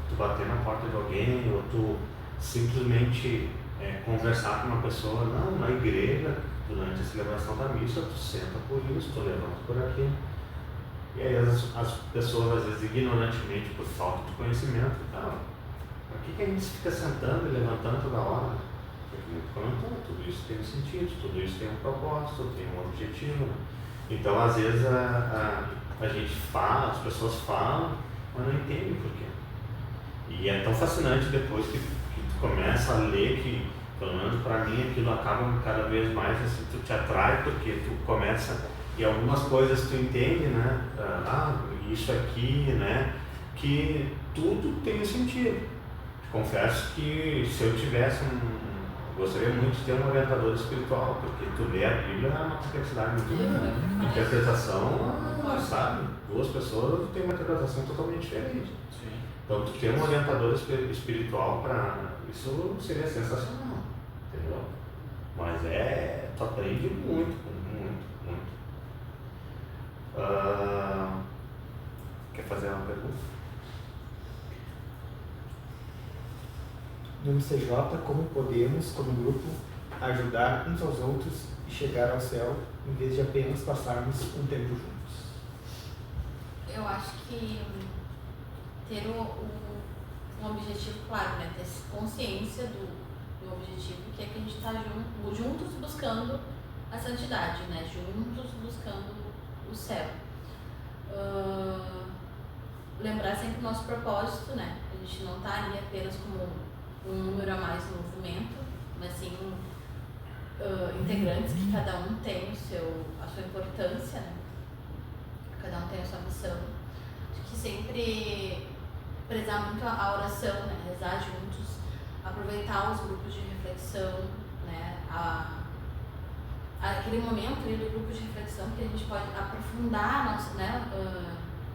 tu bater na porta de alguém ou tu simplesmente conversar com uma pessoa, não, na igreja, durante a celebração da missa, tu senta por isso, tu levanta por aqui. E aí as pessoas, às vezes, ignorantemente, por falta de conhecimento, por que a gente fica sentando e levantando toda hora? Porque muito comentou, tudo isso tem um sentido, tudo isso tem um propósito, tem um objetivo. Então, às vezes, a gente fala, as pessoas falam, mas não entendem por quê. E é tão fascinante depois que tu começa a ler que, pelo menos para mim, aquilo acaba cada vez mais, assim, tu te atrai porque tu começa, e algumas coisas tu entende, né? Isso aqui, né? Que tudo tem um sentido. Confesso que se eu tivesse gostaria muito de ter um orientador espiritual, porque tu lê a Bíblia é uma complexidade muito grande. Interpretação, sabe? 2 pessoas têm uma interpretação totalmente diferente. Sim. Então, tu ter um orientador espiritual para isso seria sensacional, entendeu? Mas tu aprende muito, muito, muito. Quer fazer uma pergunta? No MCJ, como podemos, como grupo, ajudar uns aos outros e chegar ao céu, em vez de apenas passarmos um tempo juntos? Eu acho que ter um objetivo claro, né? Ter consciência do objetivo, que é que a gente está juntos buscando a santidade, né? Juntos buscando o céu. Lembrar sempre o nosso propósito, né? A gente não está ali apenas como um número a mais no movimento, mas sim integrantes que cada um tem a sua importância, né? Cada um tem a sua missão. Acho que sempre prezar muito a oração, né? Rezar juntos, aproveitar os grupos de reflexão, né? Aquele momento ali do grupo de reflexão que a gente pode aprofundar nossa, né?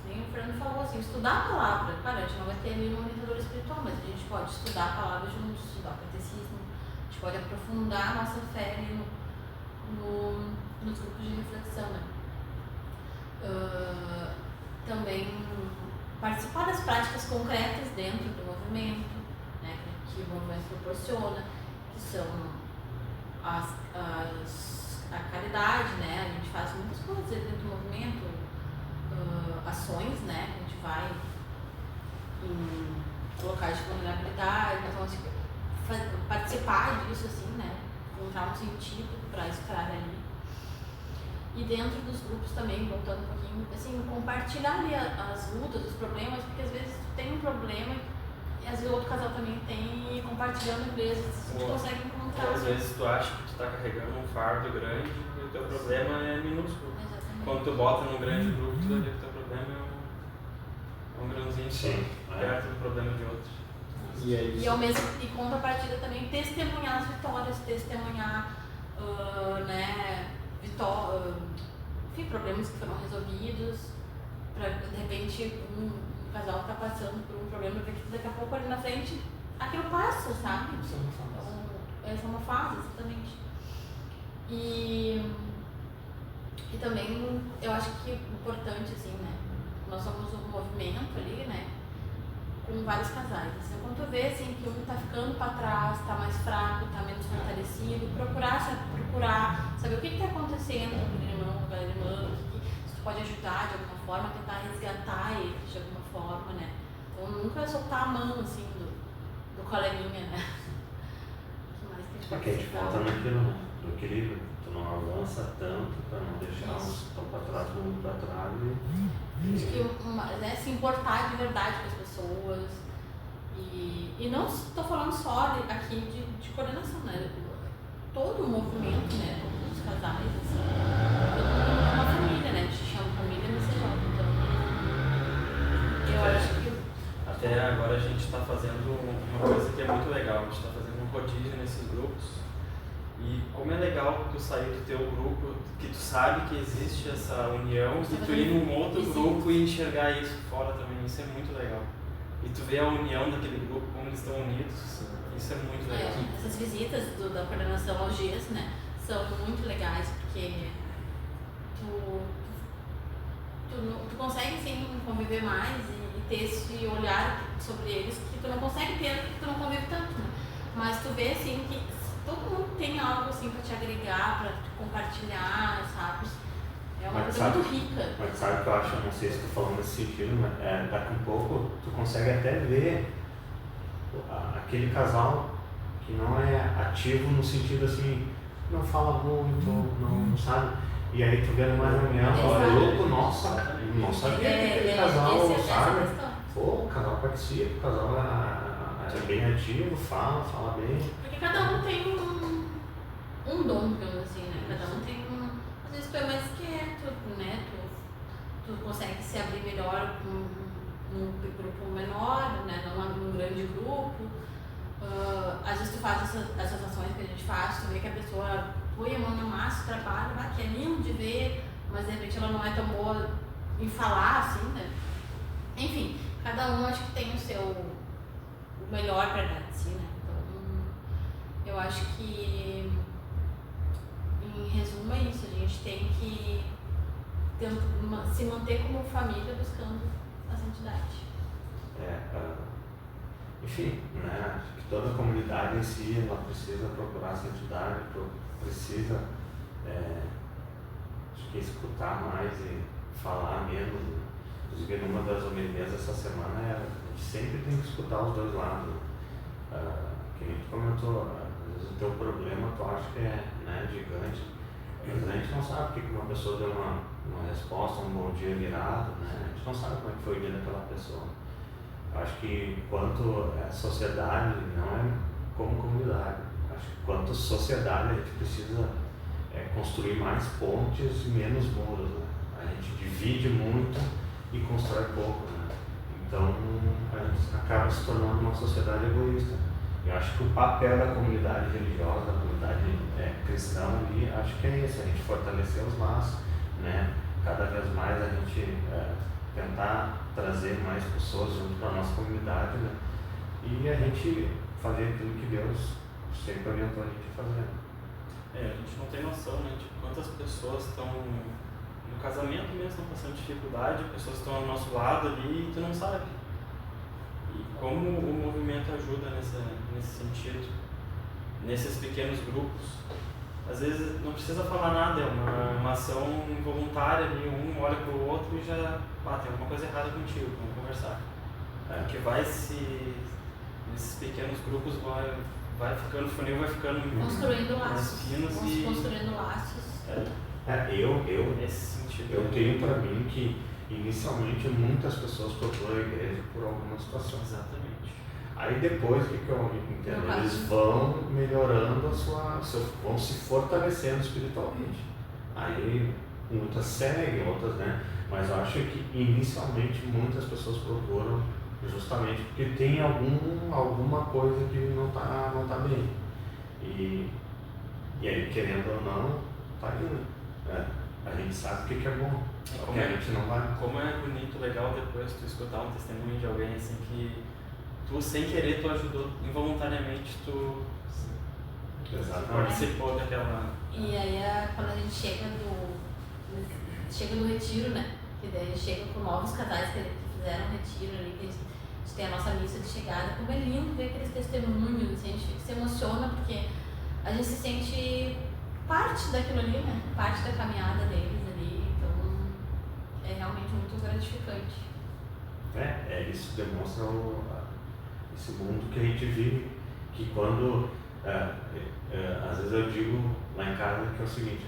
Nem o Fernando falou assim, estudar a palavra. Claro, a gente não vai ter ali um orientador espiritual, mas a gente pode estudar a palavra juntos, estudar o catecismo, a gente pode aprofundar a nossa fé ali nos grupos de reflexão, né? Também participar das práticas concretas dentro do movimento, né, que o movimento proporciona, que são a caridade, né? A gente faz muitas coisas dentro do movimento, ações, né? A gente vai em locais de vulnerabilidade, então assim, participar disso, assim, né? Encontrar um sentido para estar ali. E dentro dos grupos também, voltando um pouquinho, assim, compartilhar ali as lutas, os problemas, porque às vezes tu tem um problema e às vezes o outro casal também tem, e compartilhando às vezes a gente consegue encontrar. Às vezes tu acha que tu tá carregando um fardo grande e o teu problema é minúsculo. Exatamente. Quando tu bota num grande grupo, tu vai ver que o teu problema é um grãozinho Sim, perto do problema de outro. E é isso. E ao mesmo e contrapartida também testemunhar as vitórias, testemunhar né, enfim, problemas que foram resolvidos, para de repente um casal está passando por um problema, ver que daqui a pouco ali na frente aquilo passa, sabe? Então, essa é uma fase, exatamente. E também eu acho que é importante, assim, né? Nós somos um movimento ali, né? Com vários casais. Assim, quando tu vê assim, que um tá ficando para trás, tá mais fraco, tá menos fortalecido, procurar saber o que tá acontecendo com o irmão, com a irmã, se tu pode ajudar de alguma forma, tentar resgatar ele de alguma forma, né? Então nunca soltar a mão assim do coleguinha, né? O que mais que a gente pode Porque a gente volta naquilo, né? No equilíbrio. Tu não avança tanto para não deixar uns que estão para trás, muito para trás Acho que né, se importar de verdade com as pessoas e não estou falando só aqui de coordenação, né? Todo o movimento, né? Todos os casais, assim, todo mundo é uma família, né? A gente chama família MCJ, então eu acho que até agora a gente está fazendo uma coisa que é muito legal, a gente está fazendo um rodízio nesses grupos. E como é legal tu sair do teu grupo, que tu sabe que existe essa união, e tu ir num outro grupo e enxergar isso fora também, isso é muito legal. E tu vê a união daquele grupo, como eles estão unidos, isso é muito legal. essas visitas da coordenação aos dias, né, são muito legais, porque tu consegue sim conviver mais e ter esse olhar sobre eles que tu não consegue ter porque tu não convive tanto, né? Mas tu vê assim que todo mundo tem algo assim para te agregar, para compartilhar, sabe? É uma coisa muito rica. Mas sabe o que eu acho, não sei se estou falando nesse sentido, mas daqui a pouco tu consegue até ver aquele casal que não é ativo no sentido assim, não fala muito, não sabe? E aí tu vê numa reunião, olha, nossa, não sabia que aquele casal, sabe? Pô, o casal participa, o casal é bem ativo, fala bem. Porque cada um tem um dom, digamos assim, né? Cada um tem às vezes tu é mais quieto, né? Tu consegue se abrir melhor num grupo menor, né? Num grande grupo. Às vezes tu faz essas ações que a gente faz, tu vê que a pessoa põe a mão na massa, trabalha, que é lindo de ver, mas de repente ela não é tão boa em falar, assim, né? Enfim, cada um acho que tem o melhor para dar, assim, né? Então, eu acho que, em resumo, é isso. A gente tem que se manter como família buscando a santidade. Enfim, né? Acho que toda a comunidade em si, ela precisa procurar a santidade, precisa acho que escutar mais e falar menos. Inclusive, numa das homilias essa semana, a gente sempre tem que escutar os dois lados. Que a gente comentou, às vezes o teu problema tu acha que é, né, gigante, mas a gente não sabe porque uma pessoa deu uma resposta, um bom dia virado, né? A gente não sabe como é que foi o dia daquela pessoa. Acho que quanto sociedade, não é como comunidade, acho que quanto sociedade a gente precisa construir mais pontes e menos muros, né? A gente divide muito e constrói pouco, né? Então a gente acaba se tornando uma sociedade egoísta. Eu acho que o papel da comunidade religiosa, da comunidade cristã ali, acho que é esse, a gente fortalecer os laços, né? Cada vez mais a gente tentar trazer mais pessoas junto para a nossa comunidade, né? E a gente fazer aquilo que Deus sempre orientou a gente a fazer. A gente não tem noção, né, de quantas pessoas estão no casamento mesmo, estão passando dificuldade, pessoas estão ao nosso lado ali e tu não sabe. E como o movimento ajuda nesse sentido, nesses pequenos grupos. Às vezes não precisa falar nada, é uma ação voluntária ali, um olha para o outro e já tem alguma coisa errada contigo, vamos conversar. Que nesses pequenos grupos vai ficando, o funil vai ficando construindo laços. Finos construindo laços. Nesse sentido. Eu tenho para mim que inicialmente muitas pessoas procuram a igreja por alguma situação. Exatamente. Aí depois, o que eu entendo? Eles vão melhorando vão se fortalecendo espiritualmente. Aí muitas seguem, outras, né? Mas eu acho que inicialmente muitas pessoas procuram justamente porque tem alguma coisa que não tá bem. E aí, querendo ou não, tá indo. A gente sabe o que é bom, só que a gente não vai. Como é bonito, legal depois tu escutar um testemunho de alguém assim que tu, sem querer, tu ajudou involuntariamente, tu participou daquela... E aí quando a gente chega no retiro, né? Que daí chega com novos casais que fizeram um retiro ali, que a gente tem a nossa missa de chegada. Como é lindo ver aqueles testemunhos, a gente se emociona porque a gente se sente parte daquilo ali, né? Parte da caminhada deles ali, então é realmente muito gratificante. Isso demonstra esse mundo que a gente vive, que quando, às vezes eu digo lá em casa que é o seguinte,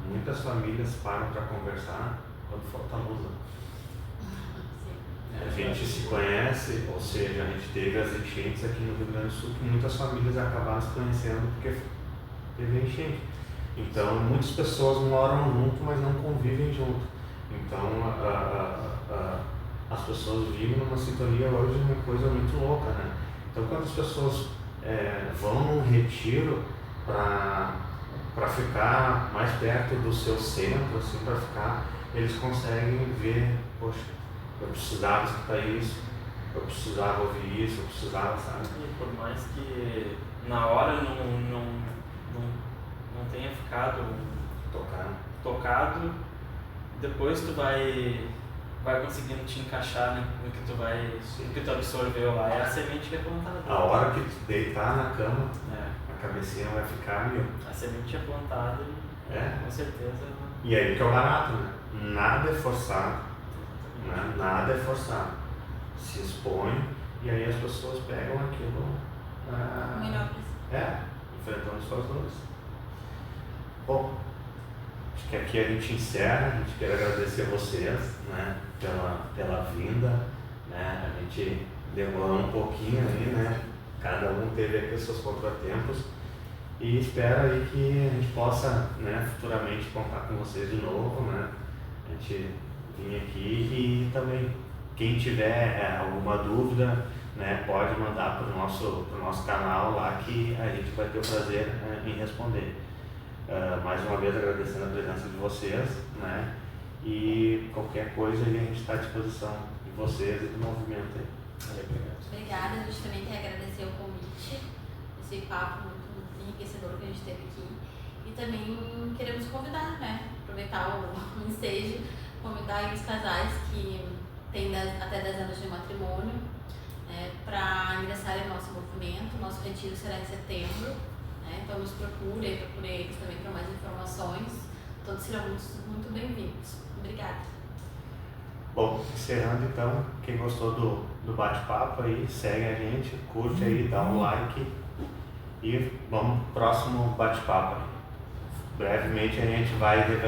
muitas famílias param para conversar quando falta luz. A gente se conhece, ou seja, a gente teve as enchentes aqui no Rio Grande do Sul, que muitas famílias acabaram se conhecendo porque teve enchente. Então, muitas pessoas moram junto, mas não convivem junto. Então, as pessoas vivem numa sintonia hoje, uma coisa muito louca, né? Então, quando as pessoas vão num retiro para ficar mais perto do seu centro, assim, para ficar, eles conseguem ver, poxa, eu precisava escutar isso, eu precisava ouvir isso, eu precisava, sabe? E por mais que na hora não tenha ficado tocado, depois tu vai conseguindo te encaixar, né, no que tu absorveu lá. É a semente que é plantada. A hora que tu deitar na cama, a cabecinha vai ficar, a semente é plantada e com certeza. E aí que é o barato, né? Nada é forçado, né? Nada é forçado. Se expõe e aí as pessoas pegam aquilo Melhor. enfrentando suas dores. Bom, acho que aqui a gente encerra. A gente quer agradecer a vocês, né, pela vinda, né? A gente demorou um pouquinho aí, né? Cada um teve aqui os seus contratempos e espero aí que a gente possa, né, futuramente contar com vocês de novo, né? A gente vir aqui e também quem tiver alguma dúvida, né, pode mandar para o nosso canal lá que a gente vai ter o prazer em responder. Mais uma vez agradecendo a presença de vocês, né? E qualquer coisa aí a gente está à disposição de vocês e do movimento aí. Obrigada, a gente também quer agradecer o convite, esse papo muito enriquecedor que a gente teve aqui. E também queremos convidar, né? Aproveitar o ensejo, convidar aí os casais que têm até 10 anos de matrimônio, né, para ingressarem no nosso movimento. Nosso retiro será em setembro. Então nos procure eles também para mais informações. Todos serão muito bem-vindos. Obrigada. Bom, encerrando então, quem gostou do bate-papo aí, segue a gente, curte aí, dá um like e vamos pro próximo bate-papo. Brevemente a gente vai